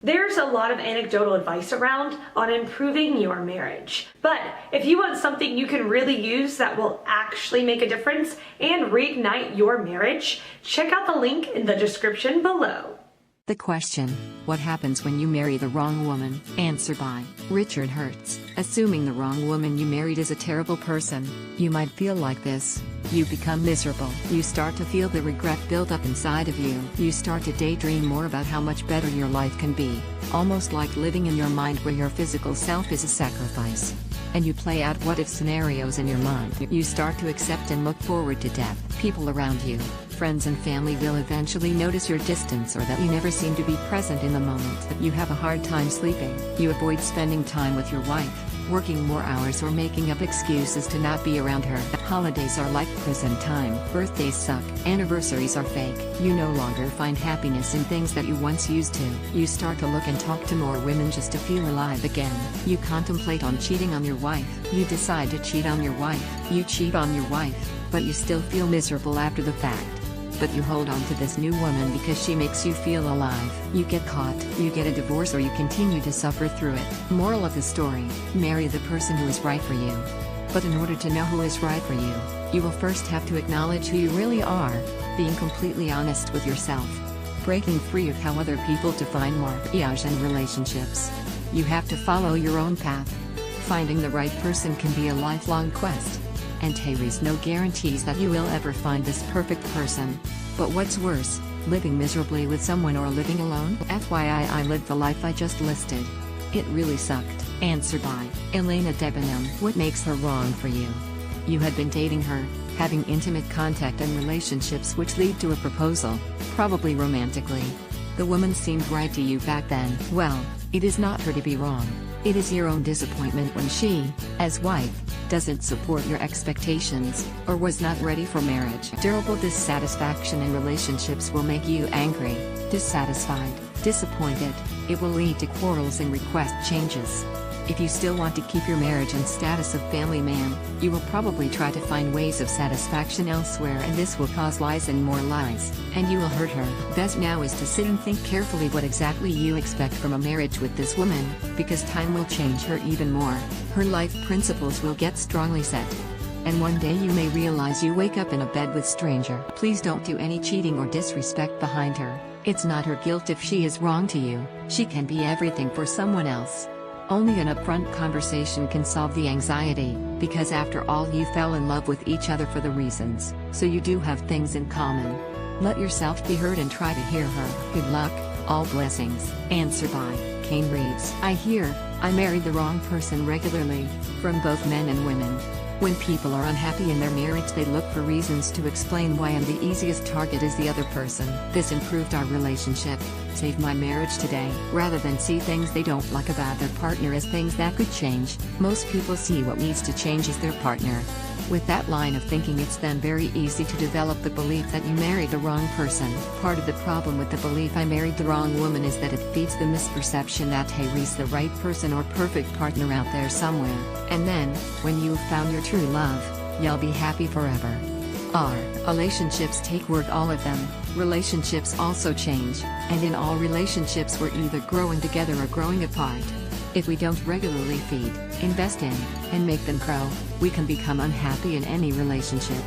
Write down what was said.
There's a lot of anecdotal advice around on improving your marriage. But if you want something you can really use that will actually make a difference and reignite your marriage, check out the link in the description below. The question, what happens when you marry the wrong woman? Answer by Richard Hertz. Assuming the wrong woman you married is a terrible person, you might feel like this. You become miserable. You start to feel the regret build up inside of you. You start to daydream more about how much better your life can be, almost like living in your mind where your physical self is a sacrifice. And you play out what-if scenarios in your mind. You start to accept and look forward to death. People around you, friends and family will eventually notice your distance or that you never seem to be present in the moment. You have a hard time sleeping. You avoid spending time with your wife, working more hours or making up excuses to not be around her. Holidays are like prison time. Birthdays suck. Anniversaries are fake. You no longer find happiness in things that you once used to. You start to look and talk to more women just to feel alive again. You contemplate on cheating on your wife. You decide to cheat on your wife. You cheat on your wife, but you still feel miserable after the fact. But you hold on to this new woman because she makes you feel alive. You get caught, you get a divorce, or you continue to suffer through it. Moral of the story: marry the person who is right for you. But in order to know who is right for you, you will first have to acknowledge who you really are, being completely honest with yourself. Breaking free of how other people define marriage and relationships. You have to follow your own path. Finding the right person can be a lifelong quest. And Terry's no guarantees that you will ever find this perfect person. But what's worse, living miserably with someone or living alone? FYI, I lived the life I just listed. It really sucked. Answer by Elena Debenham. What makes her wrong for you? You had been dating her, having intimate contact and relationships which lead to a proposal, probably romantically. The woman seemed right to you back then. Well, it is not her to be wrong. It is your own disappointment when she, as wife, doesn't support your expectations, or was not ready for marriage. Durable dissatisfaction in relationships will make you angry, dissatisfied, disappointed. It will lead to quarrels and request changes. If you still want to keep your marriage and status of family man, you will probably try to find ways of satisfaction elsewhere, and this will cause lies and more lies, and you will hurt her. Best now is to sit and think carefully what exactly you expect from a marriage with this woman, because time will change her even more. Her life principles will get strongly set. And one day you may realize you wake up in a bed with stranger. Please don't do any cheating or disrespect behind her. It's not her guilt if she is wrong to you. She can be everything for someone else. Only an upfront conversation can solve the anxiety, because after all you fell in love with each other for the reasons, so you do have things in common. Let yourself be heard and try to hear her. Good luck, all blessings. Answer by Kane Reeves. I hear, I married the wrong person regularly, from both men and women. When people are unhappy in their marriage, they look for reasons to explain why, and the easiest target is the other person. This improved our relationship, saved my marriage today. Rather than see things they don't like about their partner as things that could change, most people see what needs to change as their partner. With that line of thinking, it's then very easy to develop the belief that you married the wrong person. Part of the problem with the belief I married the wrong woman is that it feeds the misperception that Terry's the right person or perfect partner out there somewhere, and then, when you've found your true love, you'll be happy forever. Relationships take work, all of them. Relationships also change, and in all relationships we're either growing together or growing apart. If we don't regularly feed, invest in, and make them grow, we can become unhappy in any relationship.